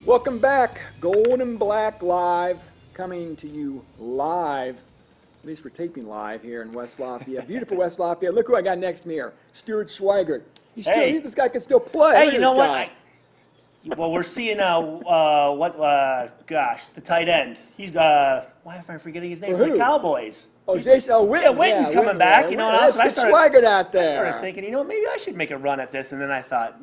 Welcome back, Gold and Black Live, coming to you live. At least we're taping live here in West Lafayette. Beautiful West Lafayette. Look who I got next to me here, Stuart Schweigert. This guy can still play. Hey, you know what? Well, we're seeing the tight end. He's why am I forgetting his name? For the Cowboys. Oh, Jason. Oh, Witten. Yeah, Witten's coming back. You know, and let's get Schweigert out there. I started thinking, maybe I should make a run at this, and then I thought,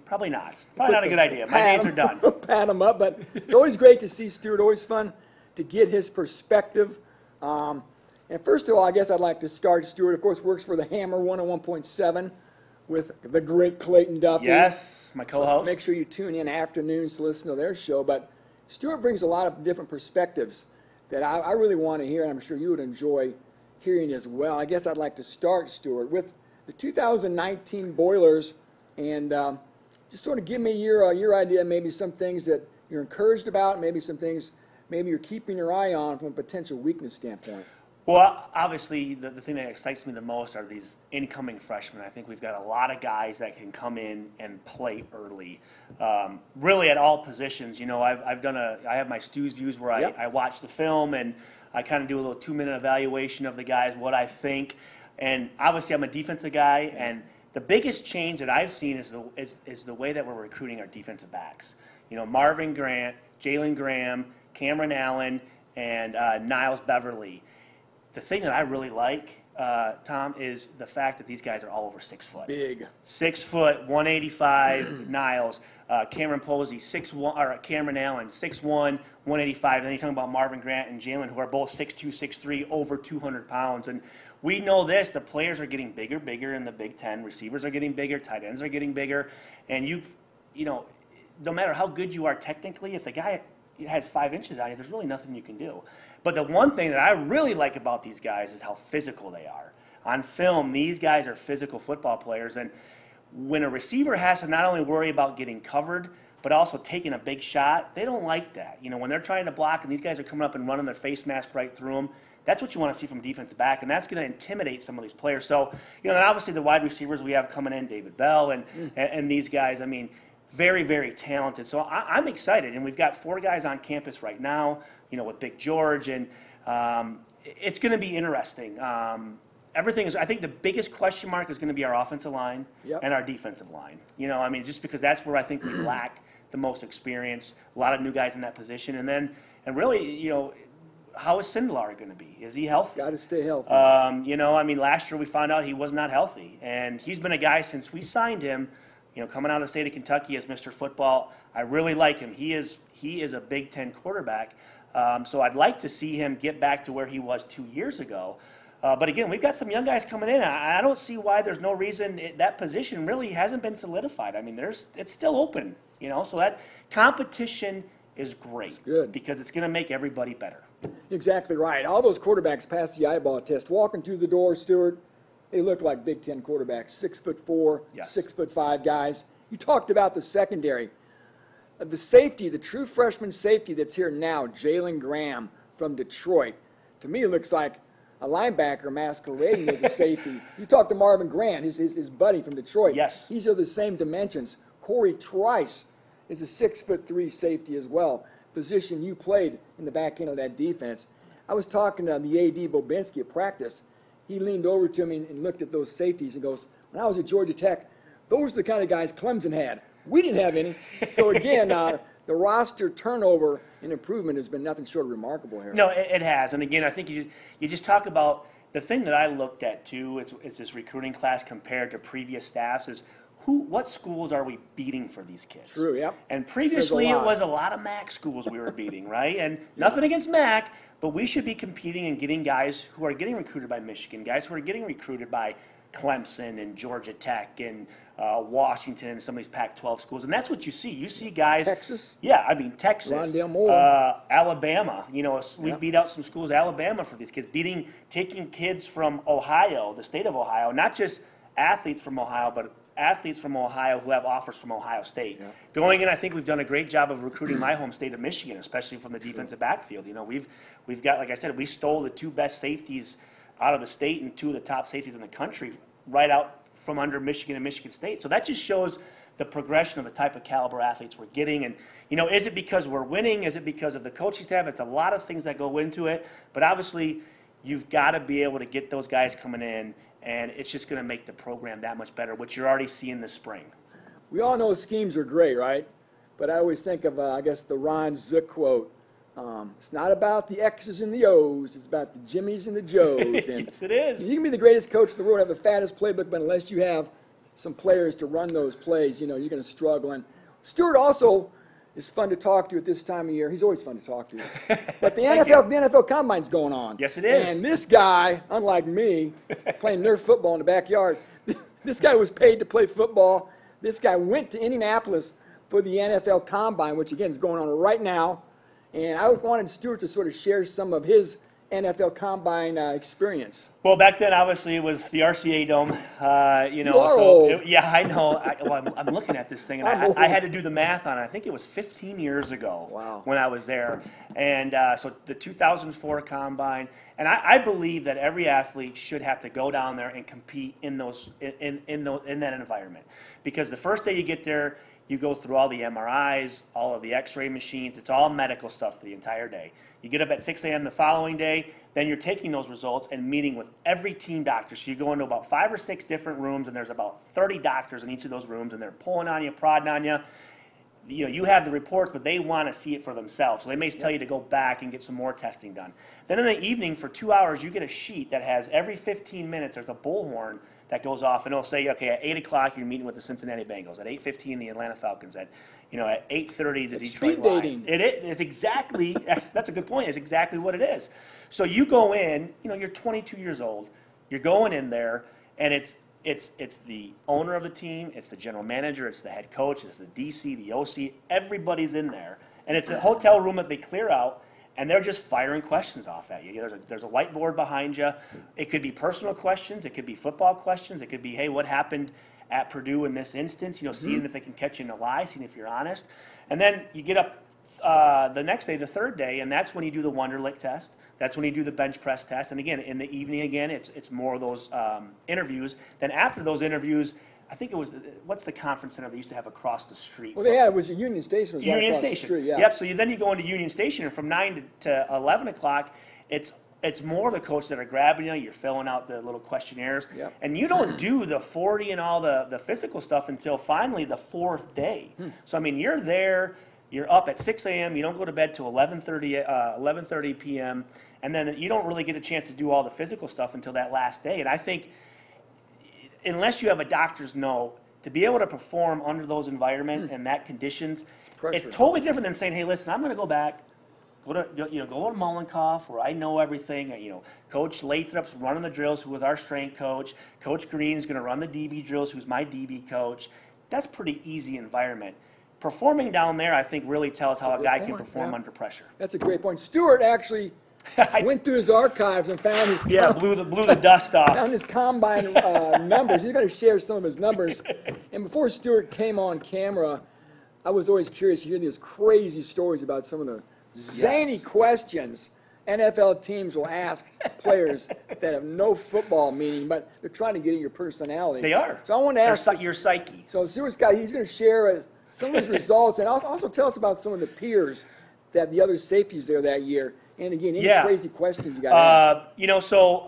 probably not. Probably not a good idea. My days are done. Pat him up, but it's always great to see Stuart. Always fun to get his perspective. And first of all, I guess I'd like to start. Stuart, of course, works for the Hammer 101.7 with the great Clayton Duffy. Yes, my co-host. So make sure you tune in afternoons to listen to their show. But Stuart brings a lot of different perspectives that I really want to hear, and I'm sure you would enjoy hearing as well. I guess I'd like to start, Stuart, with the 2019 Boilers, and just sort of give me your idea, maybe some things that you're encouraged about, maybe some things maybe you're keeping your eye on from a potential weakness standpoint. Well, obviously, the thing that excites me the most are these incoming freshmen. I think we've got a lot of guys that can come in and play early, really at all positions. You know, I have my Stu's Views where I watch the film and I kind of do a little 2-minute evaluation of the guys, what I think. And obviously, I'm a defensive guy, and the biggest change that I've seen is the way that we're recruiting our defensive backs. You know, Marvin Grant, Jalen Graham, Cameron Allen, and Niles Beverly. The thing that I really like, Tom, is the fact that these guys are all over 6 foot. Big. 6 foot, 185. Niles, Cameron Posey, 6'1", or Cameron Allen, 6'1", 185. And then you're talking about Marvin Grant and Jalen, who are both 6'2", 6'3", over 200 pounds. And we know this: the players are getting bigger in the Big Ten. Receivers are getting bigger. Tight ends are getting bigger. And you know, no matter how good you are technically, if the guy has 5 inches on you, there's really nothing you can do. But the one thing that I really like about these guys is how physical they are. On film, these guys are physical football players, and when a receiver has to not only worry about getting covered, but also taking a big shot, they don't like that. You know, when they're trying to block and these guys are coming up and running their face mask right through them, that's what you want to see from a defensive back, and that's going to intimidate some of these players. So, you know, and obviously the wide receivers we have coming in, David Bell and these guys, I mean, very, very talented. So I'm excited, and we've got 4 guys on campus right now, you know, with Big George, and it's going to be interesting. Everything is, I think the biggest question mark is going to be our offensive line and our defensive line. You know, I mean, just because that's where I think we lack the most experience, a lot of new guys in that position, and really, you know, how is Sindelar going to be? Is he healthy? Got to stay healthy. You know, I mean, last year we found out he was not healthy, and he's been a guy since we signed him. You know, coming out of the state of Kentucky as Mr. Football, I really like him. He is a Big Ten quarterback. So I'd like to see him get back to where he was 2 years ago. But again, we've got some young guys coming in. I don't see why there's no reason that position really hasn't been solidified. I mean, it's still open, you know. So that competition is great because it's going to make everybody better. Exactly right. All those quarterbacks passed the eyeball test. Walking through the door, Stuart, they look like Big Ten quarterbacks, 6'4", 6'5" guys. You talked about the secondary. The safety, the true freshman safety that's here now, Jalen Graham from Detroit. To me, it looks like a linebacker masquerading as a safety. You talked to Marvin Grant, his buddy from Detroit. Yes. These are the same dimensions. Corey Trice is a 6'3" safety as well. Position you played in the back end of that defense. I was talking to the A.D. Bobinski at practice. He leaned over to me and looked at those safeties and goes, when I was at Georgia Tech, those are the kind of guys Clemson had. We didn't have any. So, again, the roster turnover and improvement has been nothing short of remarkable here. No, it has. And, again, I think you just talk about the thing that I looked at, too, it's this recruiting class compared to previous staffs is what schools are we beating for these kids? True, yep. And previously it was a lot of MAC schools we were beating, right? And nothing against MAC, but we should be competing and getting guys who are getting recruited by Michigan, guys who are getting recruited by Clemson and Georgia Tech and Washington and some of these Pac-12 schools. And that's what you see. You see guys. Texas? Yeah, I mean, Texas. Rondale Moore. Alabama. You know, we beat out some schools, Alabama, for these kids. Taking kids from Ohio, the state of Ohio, not just athletes from Ohio, but athletes from Ohio who have offers from Ohio State. Yeah. Going in, I think we've done a great job of recruiting my home state of Michigan, especially from the defensive backfield. You know, we've got, like I said, we stole the 2 best safeties out of the state and 2 of the top safeties in the country right out from under Michigan and Michigan State. So that just shows the progression of the type of caliber athletes we're getting. And, you know, is it because we're winning? Is it because of the coaching staff? It's a lot of things that go into it. But obviously, you've got to be able to get those guys coming in, and it's just going to make the program that much better, which you're already seeing this spring. We all know schemes are great, right? But I always think of, I guess, the Ron Zook quote. It's not about the X's and the O's. It's about the Jimmies and the Joes. And yes, it is. you can be the greatest coach in the world, have the fattest playbook, but unless you have some players to run those plays, you know, you're going to struggle. And Stuart also is fun to talk to at this time of year. He's always fun to talk to. But the NFL Combine's going on. Yes, it is. And this guy, unlike me, playing Nerf football in the backyard, this guy was paid to play football. This guy went to Indianapolis for the NFL Combine, which, again, is going on right now. And I wanted Stuart to sort of share some of his NFL Combine experience. Well, back then, obviously, it was the RCA Dome. You know, you are old. Yeah, I know. I'm looking at this thing, and I had to do the math on it. I think it was 15 years ago when I was there. And so the 2004 Combine. And I believe that every athlete should have to go down there and compete in that environment. Because the first day you get there, you go through all the MRIs, all of the x-ray machines. It's all medical stuff for the entire day. You get up at 6 a.m. the following day, then you're taking those results and meeting with every team doctor. So you go into about 5 or 6 different rooms, and there's about 30 doctors in each of those rooms, and they're pulling on you, prodding on you. You know, you have the reports, but they want to see it for themselves. So they may tell you to go back and get some more testing done. Then in the evening, for 2 hours, you get a sheet that has every 15 minutes, there's a bullhorn that goes off, and it'll say, okay, at 8 o'clock, you're meeting with the Cincinnati Bengals. At 8:15, the Atlanta Falcons. At 8:30, the Detroit Lions. It's exactly, that's a good point. It's exactly what it is. So you go in, you're 22 years old. You're going in there, and it's the owner of the team, it's the general manager, it's the head coach, it's the DC, the OC, everybody's in there. And it's a hotel room that they clear out, and they're just firing questions off at you. There's a whiteboard behind you. It could be personal questions, it could be football questions, it could be, hey, what happened at Purdue in this instance, seeing if they can catch you in a lie, seeing if you're honest. And then you get up the next day, the third day, and that's when you do the Wonderlic test. That's when you do the bench press test. And again, in the evening, again, it's more of those interviews. Then after those interviews, I think it was, what's the conference center they used to have across the street? Well, it was a Union Station. Union Station. The street, yeah. Yep, so then you go into Union Station, and from 9 to 11 o'clock, it's more the coaches that are grabbing you. You're filling out the little questionnaires. Yep. And you don't do the 40 and all the physical stuff until finally the fourth day. So, I mean, you're there. You're up at 6 a.m. You don't go to bed till 11:30 p.m. And then you don't really get a chance to do all the physical stuff until that last day. And I think unless you have a doctor's note, to be able to perform under those environments and that conditions, it's totally different than saying, hey, listen, I'm going to go back, go to Mollenkopf, where I know everything. Coach Lathrop's running the drills, who was our strength coach. Coach Green's going to run the DB drills, who's my DB coach. That's a pretty easy environment. Performing down there, I think, really tells how a guy can perform under pressure. That's a great point. Stuart actually went through his archives and found his blew the dust off. Found his combine numbers. He's going to share some of his numbers. And before Stuart came on camera, I was always curious to hear these crazy stories about some of the zany questions NFL teams will ask players that have no football meaning, but they're trying to get at your personality. They are. So I want to ask your psyche. So Stuart's he's going to share some of his results, and also tell us about some of the peers that the other safeties there that year. And again, any crazy questions you got asked. So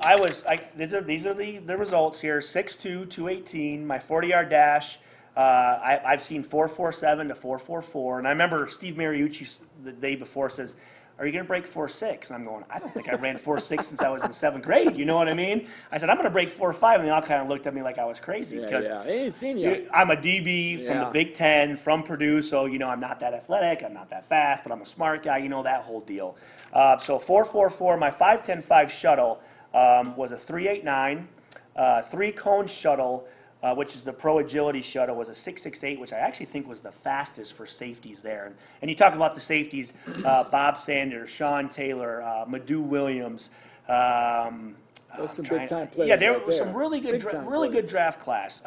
these are the results here. 6'2", 218, my 40-yard dash. I've seen 4.47 to 4.44, and I remember Steve Mariucci the day before says, are you going to break 4.6? And I'm going, I don't think I ran 4.6 since I was in 7th grade. You know what I mean? I said, I'm going to break 4.5, and they all kind of looked at me like I was crazy. They ain't seen you. I'm a DB from the Big Ten, from Purdue, so, I'm not that athletic, I'm not that fast, but I'm a smart guy, that whole deal. So 4.44, my 5.10.5 shuttle was a 3.89, 3-cone shuttle, which is the Pro Agility shuttle, was a 6.68, which I actually think was the fastest for safeties there. And you talk about the safeties, Bob Sanders, Sean Taylor, Madu Williams. Those some big-time players. Yeah, there were some really good draft class.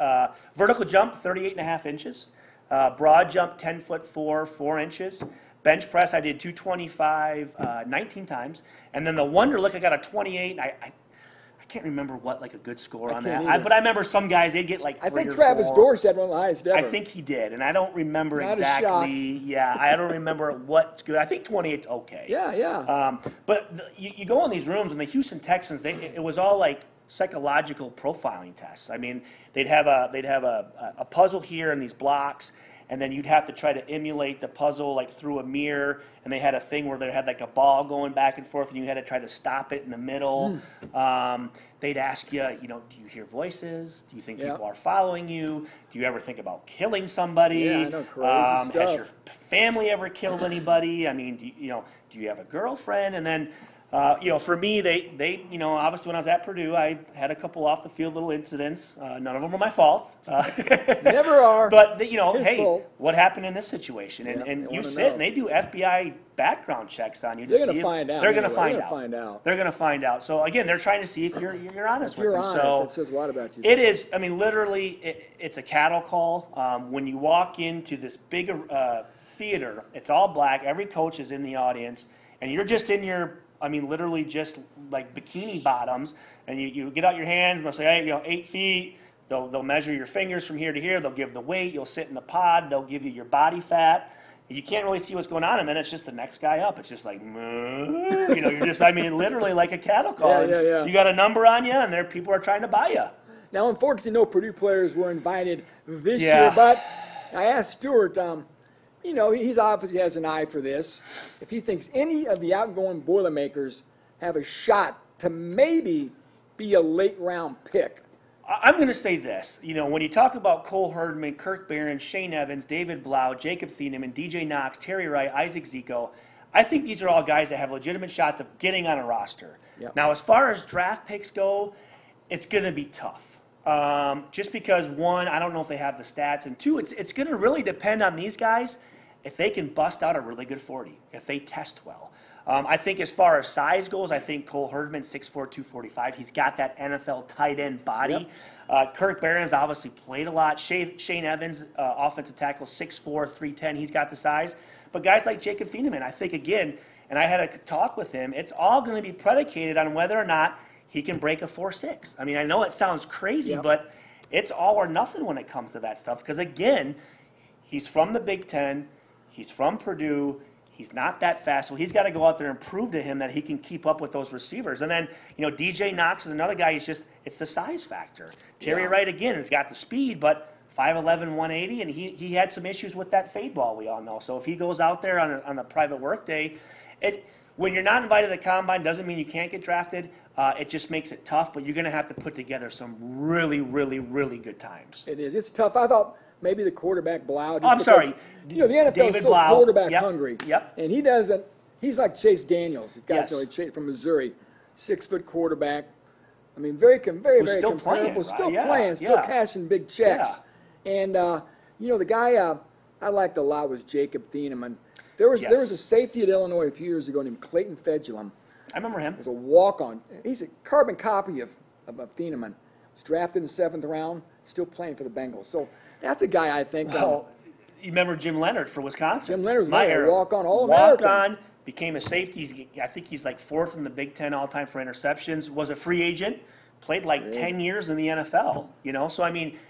Vertical jump, 38.5 inches. Broad jump, 10'4", 4 inches. Bench press, I did 225 19 times. And then the Wonderlic, I got a 28. I can't remember what like a good score on can't that. either. But I remember some guys they'd get like 3 I think or Travis 4. Dorsey had one of the highest ever. I think he did, and I don't remember Not a shock. exactly. Yeah, I don't remember what's good. I think 28's okay. Yeah, yeah. But you go in these rooms, and the Houston Texans, it was all like psychological profiling tests. I mean, they'd have a puzzle here in these blocks, and then you'd have to try to emulate the puzzle like through a mirror, and they had a thing where they had like a ball going back and forth, and you had to try to stop it in the middle. They'd ask you, do you hear voices? Do you think people are following you? Do you ever think about killing somebody? Yeah, I know, crazy stuff. Has your family ever killed anybody? I mean, do you have a girlfriend? And then, for me, they obviously when I was at Purdue, I had a couple off the field little incidents. None of them were my fault. Never are. But His hey, fault. what happened in this situation? And you sit and they do FBI background checks on you. They're going to find out. They're going to anyway. find out. They're going to find out. So again, they're trying to see if you're honest If with you're them. honest, So that says a lot about you. it is. I mean, literally, it's a cattle call. When you walk into this big theater, it's all black. Every coach is in the audience, and you're just in your, literally just like bikini bottoms, and you get out your hands, and they'll say, hey, 8 feet. They'll measure your fingers from here to here. They'll give the weight. You'll sit in the pod. They'll give you your body fat. You can't really see what's going on, and then it's just the next guy up. It's just like, you're just, literally like a cattle call. Yeah. You got a number on you, and there people are trying to buy you. Now, unfortunately, no Purdue players were invited this Yeah. year, but I asked Stuart, he's obviously has an eye for this, if he thinks any of the outgoing Boilermakers have a shot to maybe be a late-round pick. I'm going to say this. When you talk about Cole Herdman, Kirk Barron, Shane Evans, David Blau, Jacob Thieneman, DJ Knox, Terry Wright, Isaac Zico, I think these are all guys that have legitimate shots of getting on a roster. Yep. Now, as far as draft picks go, it's going to be tough. Just because, one, I don't know if they have the stats, and two, it's going to really depend on these guys if they can bust out a really good 40, if they test well. I think as far as size goes, I think Cole Herdman, 6'4", 245. He's got that NFL tight end body. Yep. Kirk Barron's obviously played a lot. Shane Evans, offensive tackle, 6'4", 310. He's got the size. But guys like Jacob Thieneman, I think, again, and I had a talk with him, it's all going to be predicated on whether or not he can break a 4.6. I know it sounds crazy, but it's all or nothing when it comes to that stuff. Because, again, he's from the Big Ten. He's from Purdue. He's not that fast, so he's got to go out there and prove to him that he can keep up with those receivers. And then, DJ Knox is another guy. It's the size factor. Terry Wright, again, has got the speed, but 5'11", 180, and he had some issues with that fade ball, we all know. So if he goes out there on a private work day, when you're not invited to the combine doesn't mean you can't get drafted. It just makes it tough, but you're going to have to put together some really, really, really good times. It is. It's tough. I thought maybe the quarterback Blau. I'm sorry. The NFL David is so Blau. quarterback hungry. Yep. And he doesn't. He's like Chase Daniels. The guys Yes. Chase from Missouri, 6-foot quarterback. Very still comparable. playing, Still right? Yeah, playing. Still yeah. cashing big checks. And the guy I liked a lot was Jacob Thieneman. There was a safety at Illinois a few years ago named Clayton Fedulum. I remember him. It was a walk-on. He's a carbon copy of Thieneman. Was drafted in the 7th round. Still playing for the Bengals. So that's a guy I think. Well, you remember Jim Leonard for Wisconsin? Jim Leonard was my a era. walk-on All-American. Walk-on, became a safety. I think he's like 4th in the Big Ten all-time for interceptions. Was a free agent. Played like 10 years in the NFL. So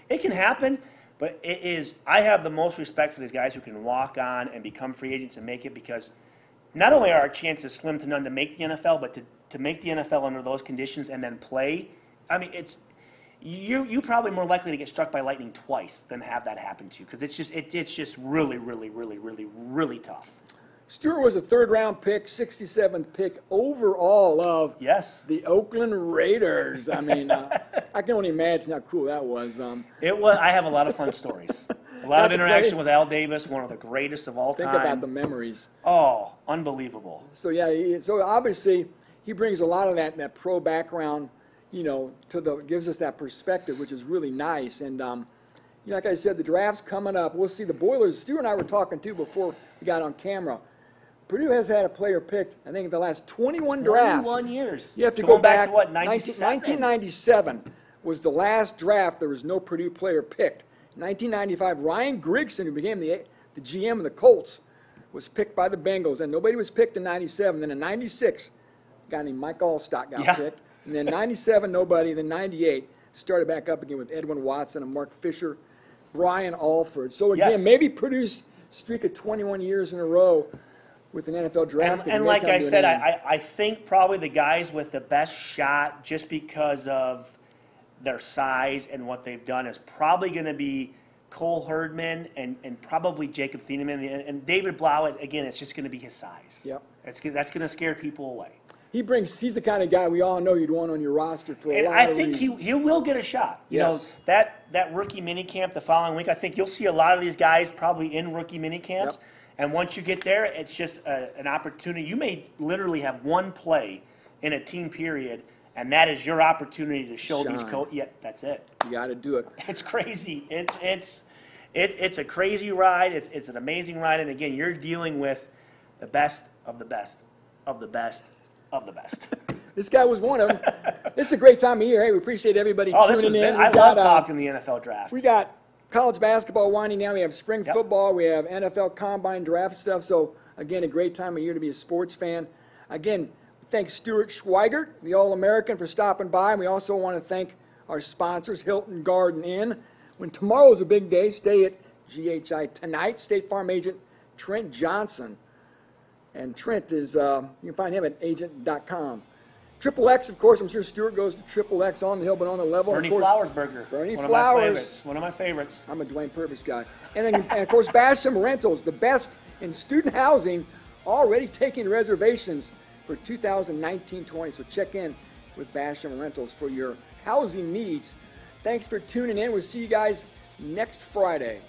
it can happen. But it is. I have the most respect for these guys who can walk on and become free agents and make it, because not only are our chances slim to none to make the NFL, but to make the NFL under those conditions and then play. It's. You're probably more likely to get struck by lightning twice than have that happen to you, because it's just really, really, really, really, really tough. Stuart was a 3rd-round pick, 67th pick overall of the Oakland Raiders. I can only imagine how cool that was. It was. I have a lot of fun stories. A lot of interaction with Al Davis, one of the greatest of all time. Think about the memories. Oh, unbelievable. So so obviously he brings a lot of that pro background. Gives us that perspective, which is really nice. And, like I said, the draft's coming up. We'll see the Boilers. Stuart and I were talking, too, before we got on camera. Purdue has had a player picked, I think, in the last 21 drafts. 21 years. You have to go back to what, 97? 1997 was the last draft there was no Purdue player picked. 1995, Ryan Grigson, who became the GM of the Colts, was picked by the Bengals. And nobody was picked in 97. Then in 96, a guy named Mike Allstott got picked. And then 97, nobody. Then 98, started back up again with Edwin Watson and Mark Fisher, Brian Alford. So again, Yes. maybe produce streak of 21 years in a row with an NFL draft. And like I said, I think probably the guys with the best shot, just because of their size and what they've done, is probably going to be Cole Herdman and probably Jacob Thieneman. And David Blauett, again, it's just going to be his size. Yep. That's going to scare people away. He's the kind of guy we all know you'd want on your roster for a lot I of think reasons. he will get a shot. You know, Yes. that rookie minicamp the following week, I think you'll see a lot of these guys probably in rookie minicamps. Yep. And once you get there, it's just an opportunity. You may literally have one play in a team period, and that is your opportunity to show these Shine. coaches. Yeah, that's it. You got to do it. It's crazy. It's a crazy ride. It's an amazing ride. And again, you're dealing with the best of the best of the best of the best. This guy was one of them. This is a great time of year. Hey, we appreciate everybody tuning in. I love talking the NFL draft. We got college basketball winding down. We have spring Yep. football. We have NFL combine draft stuff. So, again, a great time of year to be a sports fan. Again, thanks Stuart Schweigert, the All-American, for stopping by. And we also want to thank our sponsors, Hilton Garden Inn. When tomorrow's a big day, stay at GHI tonight. State Farm agent Trent Johnson. And Trent is, you can find him at agent.com. Triple X, of course, I'm sure Stuart goes to Triple X on the hill, but on the level. Bernie Of course, Flowers Burger. Bernie One Flowers. of my favorites. One of my favorites. I'm a Dwayne Purvis guy. And of course, Basham Rentals, the best in student housing, already taking reservations for 2019-20. So check in with Basham Rentals for your housing needs. Thanks for tuning in. We'll see you guys next Friday.